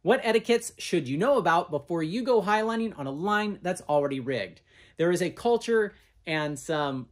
What etiquettes should you know about before you go highlining on a line that's already rigged? There is a culture and some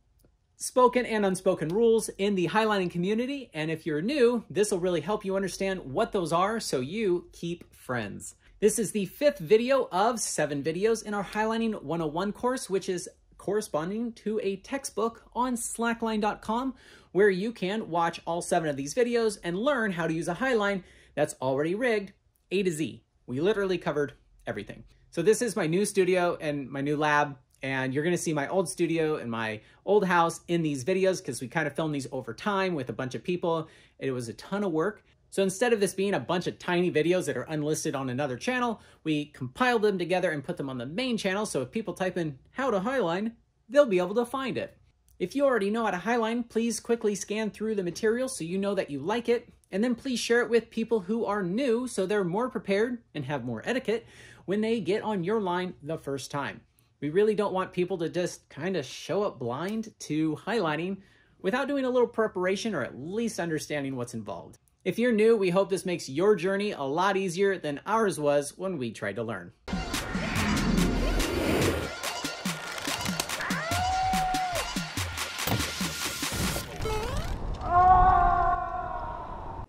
spoken and unspoken rules in the highlining community, and if you're new, this will really help you understand what those are so you keep friends. This is the 5th video of 7 videos in our Highlining 101 course, which is corresponding to a textbook on slackline.com, where you can watch all 7 of these videos and learn how to use a highline that's already rigged A to Z. We literally covered everything. So this is my new studio and my new lab, and you're gonna see my old studio and my old house in these videos because we kind of filmed these over time with a bunch of people. It was a ton of work. So instead of this being a bunch of tiny videos that are unlisted on another channel, we compiled them together and put them on the main channel, so if people type in how to highline, they'll be able to find it. If you already know how to highline, please quickly scan through the material so you know that you like it, and then please share it with people who are new so they're more prepared and have more etiquette when they get on your line the first time. We really don't want people to just kind of show up blind to highlighting without doing a little preparation or at least understanding what's involved. If you're new, we hope this makes your journey a lot easier than ours was when we tried to learn.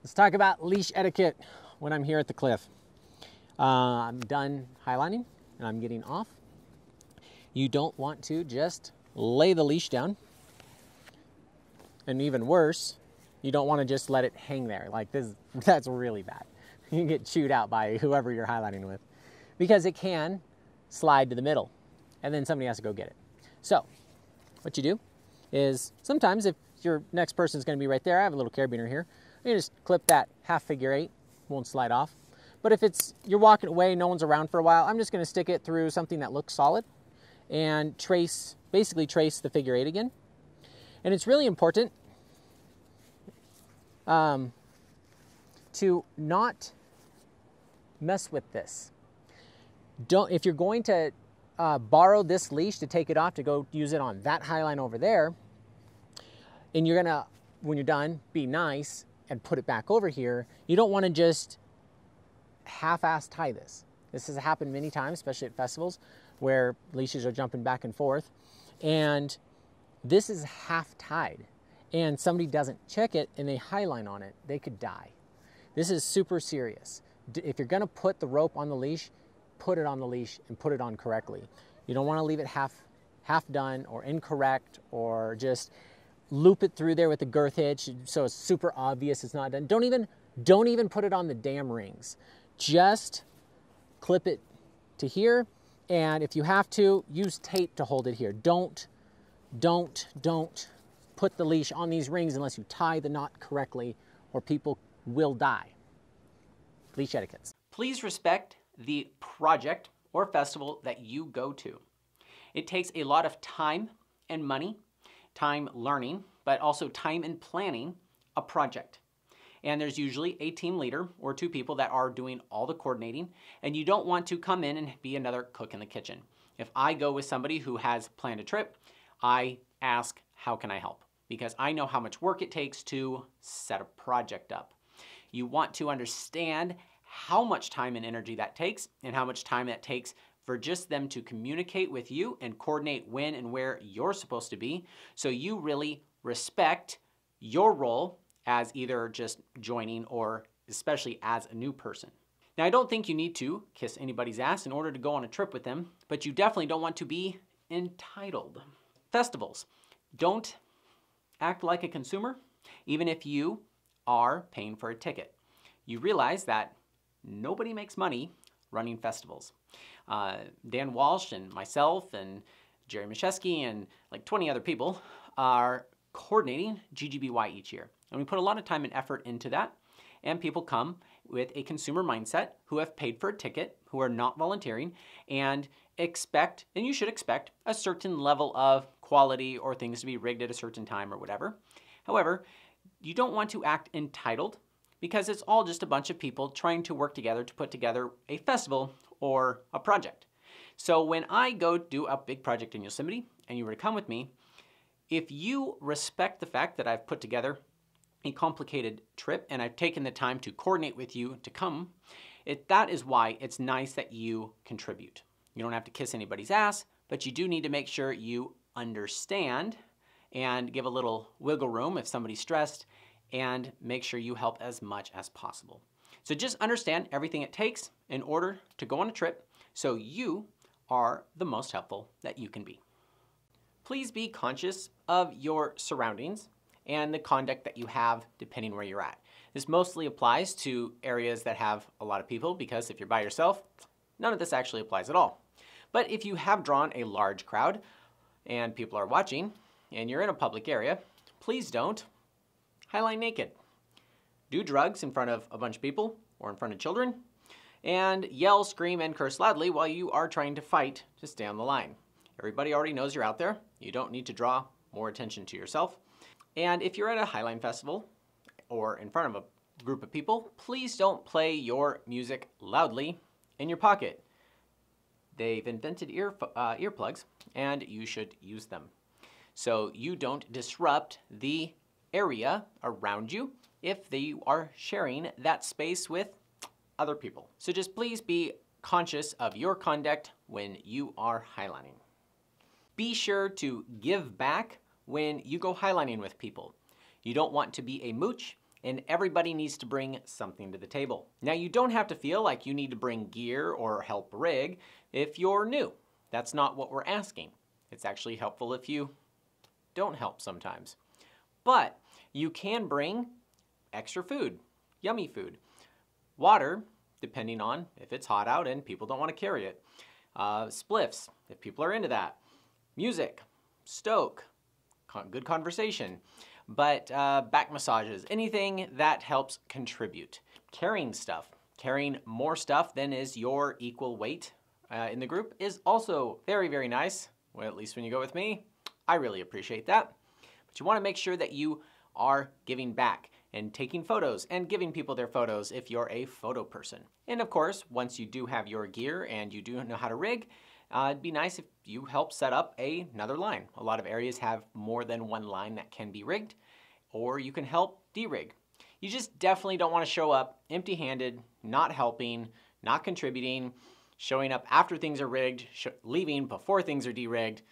Let's talk about leash etiquette when I'm here at the cliff. I'm done highlining and I'm getting off. You don't want to just lay the leash down. And even worse, you don't want to just let it hang there. Like this, that's really bad. You can get chewed out by whoever you're highlighting with because it can slide to the middle and then somebody has to go get it. So what you do is sometimes if your next person is going to be right there, I have a little carabiner here. You just clip that half figure 8, won't slide off. But if you're walking away, no one's around for a while, I'm just going to stick it through something that looks solid and basically trace the figure 8 again. And it's really important to not mess with this. If you're going to borrow this leash to take it off to go use it on that highline over there, and you're gonna, when you're done, be nice and put it back over here, you don't want to just half-ass tie this. This has happened many times, especially at festivals, where leashes are jumping back and forth, and this is half tied, and somebody doesn't check it and they highline on it, they could die. This is super serious. If you're gonna put the rope on the leash, put it on the leash and put it on correctly. You don't want to leave it half done or incorrect, or just loop it through there with the girth hitch so it's super obvious it's not done. Don't even put it on the damn rings. Just clip it to here, and if you have to, use tape to hold it here. Don't put the leash on these rings unless you tie the knot correctly, or people will die. Leash etiquettes. Please respect the project or festival that you go to. It takes a lot of time and money, time learning, but also time in planning a project. And there's usually a team leader or 2 people that are doing all the coordinating, and you don't want to come in and be another cook in the kitchen. If I go with somebody who has planned a trip, I ask, how can I help? Because I know how much work it takes to set a project up. You want to understand how much time and energy that takes, and how much time that takes for just them to communicate with you and coordinate when and where you're supposed to be, so you really respect your role as either just joining or especially as a new person. Now, I don't think you need to kiss anybody's ass in order to go on a trip with them, but you definitely don't want to be entitled. Festivals. Don't act like a consumer, even if you are paying for a ticket. You realize that nobody makes money running festivals. Dan Walsh and myself and Jerry Mashesky and like 20 other people are coordinating GGBY each year. And we put a lot of time and effort into that. And people come with a consumer mindset who have paid for a ticket, who are not volunteering, and expect, and you should expect, a certain level of quality or things to be rigged at a certain time or whatever. However, you don't want to act entitled, because it's all just a bunch of people trying to work together to put together a festival or a project. So when I go do a big project in Yosemite and you were to come with me, if you respect the fact that I've put together a complicated trip and I've taken the time to coordinate with you to come, That is why it's nice that you contribute. You don't have to kiss anybody's ass, but you do need to make sure you understand and give a little wiggle room if somebody's stressed, and make sure you help as much as possible. So just understand everything it takes in order to go on a trip so you are the most helpful that you can be. Please be conscious of your surroundings and the conduct that you have depending where you're at. This mostly applies to areas that have a lot of people, because if you're by yourself, none of this actually applies at all. But if you have drawn a large crowd and people are watching and you're in a public area, please don't highline naked. Do drugs in front of a bunch of people or in front of children, and yell, scream, and curse loudly while you are trying to fight to stay on the line. Everybody already knows you're out there. You don't need to draw more attention to yourself. And if you're at a Highline festival or in front of a group of people, please don't play your music loudly in your pocket. They've invented earplugs, and you should use them so you don't disrupt the area around you if they are sharing that space with other people. So just please be conscious of your conduct when you are highlining. Be sure to give back when you go highlining with people. You don't want to be a mooch, and everybody needs to bring something to the table. Now, you don't have to feel like you need to bring gear or help rig if you're new. That's not what we're asking. It's actually helpful if you don't help sometimes. But you can bring extra food, yummy food, water, depending on if it's hot out and people don't want to carry it, spliffs, if people are into that, music, stoke, good conversation, but back massages, anything that helps contribute. Carrying stuff, carrying more stuff than is your equal weight in the group is also very, very nice. Well, at least when you go with me, I really appreciate that. But you want to make sure that you are giving back and taking photos and giving people their photos if you're a photo person. And of course, once you do have your gear and you do know how to rig, it'd be nice if you help set up another line. A lot of areas have more than one line that can be rigged, or you can help de-rig. You just definitely don't want to show up empty-handed, not helping, not contributing, showing up after things are rigged, leaving before things are de-rigged.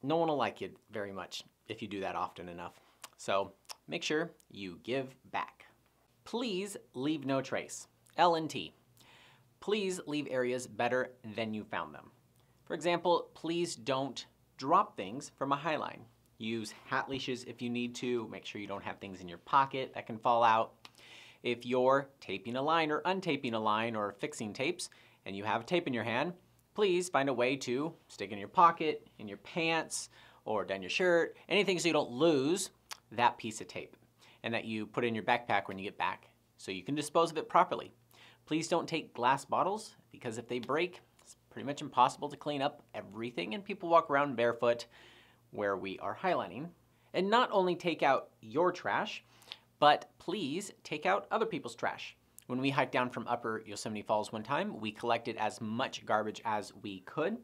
No one will like you very much if you do that often enough. So make sure you give back. Please leave no trace. L&T. Please leave areas better than you found them. For example, please don't drop things from a highline. Use hat leashes if you need to. Make sure you don't have things in your pocket that can fall out. If you're taping a line or untaping a line or fixing tapes and you have tape in your hand, please find a way to stick in your pocket, in your pants, or down your shirt, anything so you don't lose that piece of tape and that you put in your backpack when you get back so you can dispose of it properly. Please don't take glass bottles, because if they break, it's pretty much impossible to clean up everything and people walk around barefoot where we are highlining. And not only take out your trash, but please take out other people's trash. When we hiked down from Upper Yosemite Falls one time, we collected as much garbage as we could,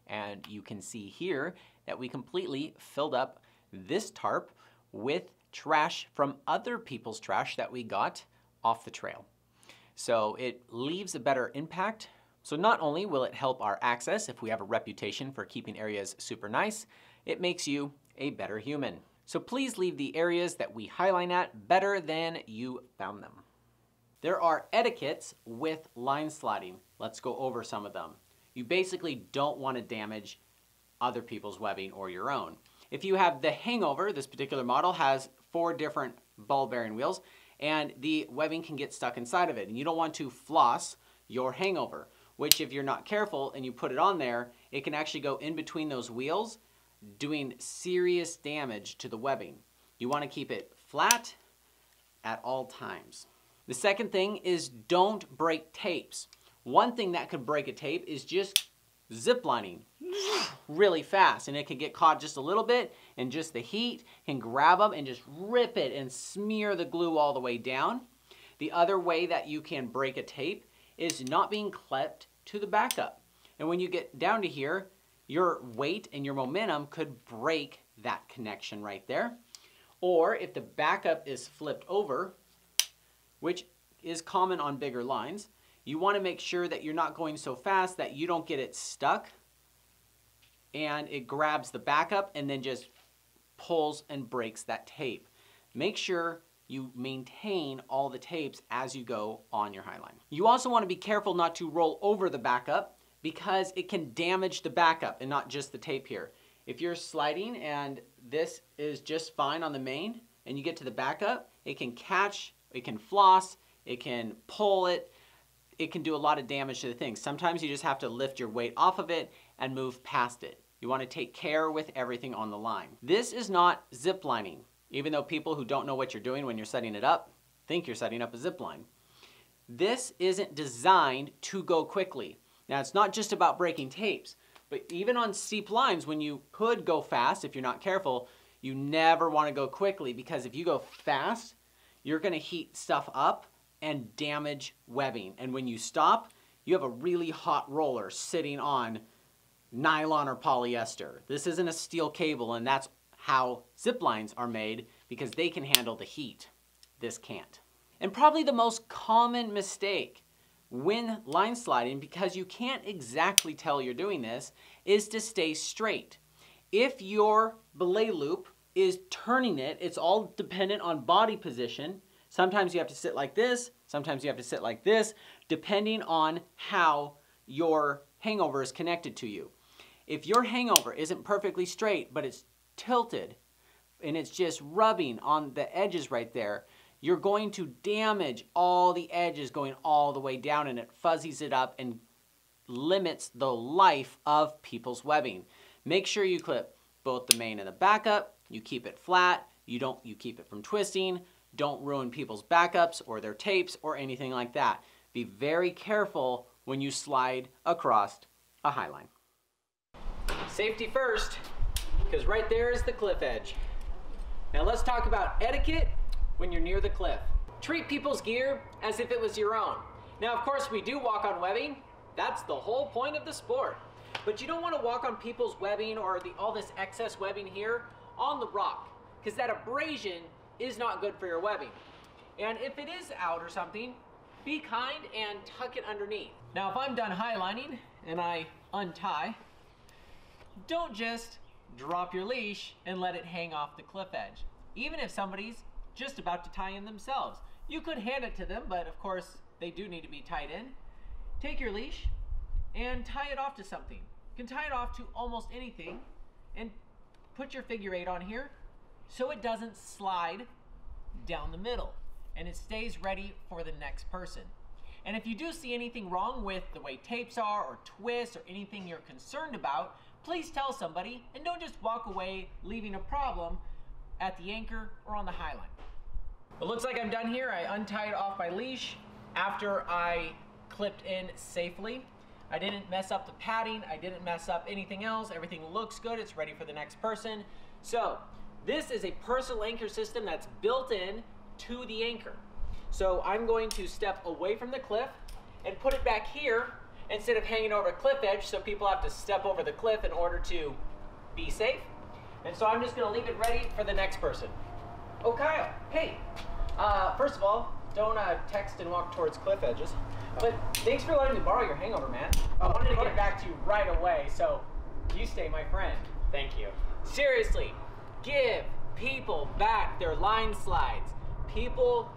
and you can see here that we completely filled up this tarp with trash from other people's trash that we got off the trail. So it leaves a better impact. So not only will it help our access if we have a reputation for keeping areas super nice, it makes you a better human. So please leave the areas that we highline at better than you found them. There are etiquettes with line sliding. Let's go over some of them. You basically don't want to damage other people's webbing or your own. If you have the Hangover, this particular model has 4 different ball bearing wheels, and the webbing can get stuck inside of it. And you don't want to floss your Hangover, which if you're not careful and you put it on there, it can actually go in between those wheels, doing serious damage to the webbing. You want to keep it flat at all times. The second thing is don't break tapes. One thing that could break a tape is just ziplining really fast, and it can get caught just a little bit, and just the heat can grab them and just rip it and smear the glue all the way down. The other way that you can break a tape is not being clipped to the backup. And when you get down to here, your weight and your momentum could break that connection right there. Or if the backup is flipped over, which is common on bigger lines, You want to make sure that you're not going so fast that you don't get it stuck and it grabs the backup and then just pulls and breaks that tape. Make sure you maintain all the tapes as you go on your Highline. You also want to be careful not to roll over the backup because it can damage the backup and not just the tape here. If you're sliding and this is just fine on the main and you get to the backup, it can catch, it can floss, it can pull it, it can do a lot of damage to the thing. Sometimes you just have to lift your weight off of it and move past it. You want to take care with everything on the line. This is not zip lining, even though people who don't know what you're doing when you're setting it up think you're setting up a zip line. This isn't designed to go quickly. Now, it's not just about breaking tapes, but even on steep lines, when you could go fast, if you're not careful, you never want to go quickly, because if you go fast, you're going to heat stuff up and damage webbing. And when you stop, you have a really hot roller sitting on nylon or polyester. This isn't a steel cable, and that's how zip lines are made, because they can handle the heat. This can't. And probably the most common mistake when line sliding, because you can't exactly tell you're doing this, is to stay straight. If your belay loop is turning it, it's all dependent on body position. Sometimes you have to sit like this, sometimes you have to sit like this, depending on how your hangover is connected to you. If your hangover isn't perfectly straight, but it's tilted, and it's just rubbing on the edges right there, you're going to damage all the edges going all the way down, and it fuzzies it up and limits the life of people's webbing. Make sure you clip both the main and the backup. You keep it flat. You keep it from twisting. Don't ruin people's backups or their tapes or anything like that. Be very careful when you slide across a Highline. Safety first, because right there is the cliff edge. Now let's talk about etiquette when you're near the cliff. Treat people's gear as if it was your own. Now, of course, we do walk on webbing. That's the whole point of the sport. But you don't want to walk on people's webbing or all this excess webbing here on the rock, because that abrasion is not good for your webbing. And if it is out or something, be kind and tuck it underneath. Now, if I'm done highlining and I untie, don't just drop your leash and let it hang off the cliff edge. Even if somebody's just about to tie in themselves, you could hand it to them, but of course they do need to be tied in. Take your leash and tie it off to something. You can tie it off to almost anything and put your figure 8 on here so it doesn't slide down the middle and it stays ready for the next person. And if you do see anything wrong with the way tapes are or twists or anything you're concerned about, please tell somebody, and don't just walk away leaving a problem at the anchor or on the Highline. It looks like I'm done here. I untied off my leash after I clipped in safely. I didn't mess up the padding. I didn't mess up anything else. Everything looks good. It's ready for the next person. So this is a personal anchor system that's built in to the anchor. So I'm going to step away from the cliff and put it back here instead of hanging over a cliff edge, so people have to step over the cliff in order to be safe. And so I'm just going to leave it ready for the next person. Oh, Kyle, hey, first of all, don't text and walk towards cliff edges. But thanks for letting me borrow your hangover, man. I wanted to get back to you right away, so you stay my friend. Thank you. Seriously, give people back their line slides. People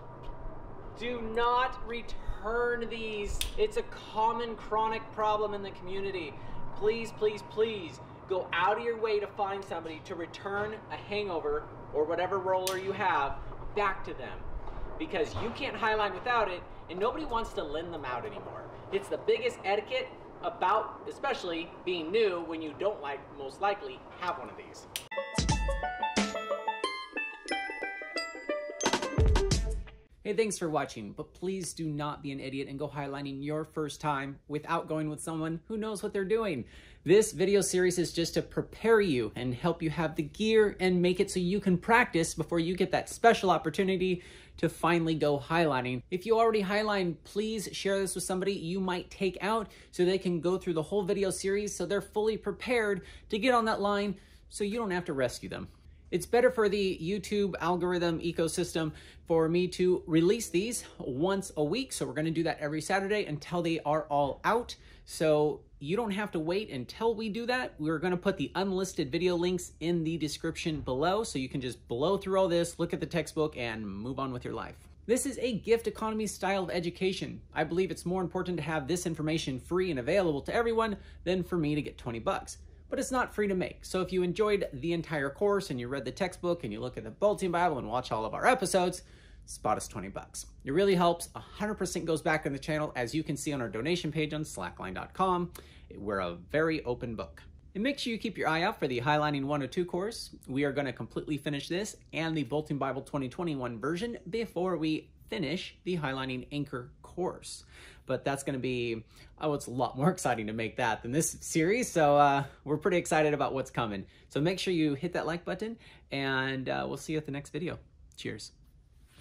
do not return these. It's a common chronic problem in the community. Please, please, please go out of your way to find somebody to return a hangover or whatever roller you have back to them, because you can't highline without it, and nobody wants to lend them out anymore. It's the biggest etiquette about, especially being new, when you don't most likely have one of these. Hey, thanks for watching, but please do not be an idiot and go highlining your first time without going with someone who knows what they're doing. This video series is just to prepare you and help you have the gear and make it so you can practice before you get that special opportunity to finally go highlining. If you already highline, please share this with somebody you might take out so they can go through the whole video series so they're fully prepared to get on that line so you don't have to rescue them. It's better for the YouTube algorithm ecosystem for me to release these once a week. So we're going to do that every Saturday until they are all out. So you don't have to wait until we do that. We're going to put the unlisted video links in the description below. So you can just blow through all this, look at the textbook, and move on with your life. This is a gift economy style of education. I believe it's more important to have this information free and available to everyone than for me to get 20 bucks. But it's not free to make. So if you enjoyed the entire course and you read the textbook and you look at the Bulletin Bible and watch all of our episodes, spot us 20 bucks. It really helps. 100% goes back in the channel, as you can see on our donation page on slackline.com. We're a very open book. And make sure you keep your eye out for the Highlining 102 course. We are going to completely finish this and the Bulletin Bible 2021 version before we finish the Highlining Anchor course. But that's going to be, oh, it's a lot more exciting to make that than this series. So we're pretty excited about what's coming. So make sure you hit that like button, and we'll see you at the next video. Cheers.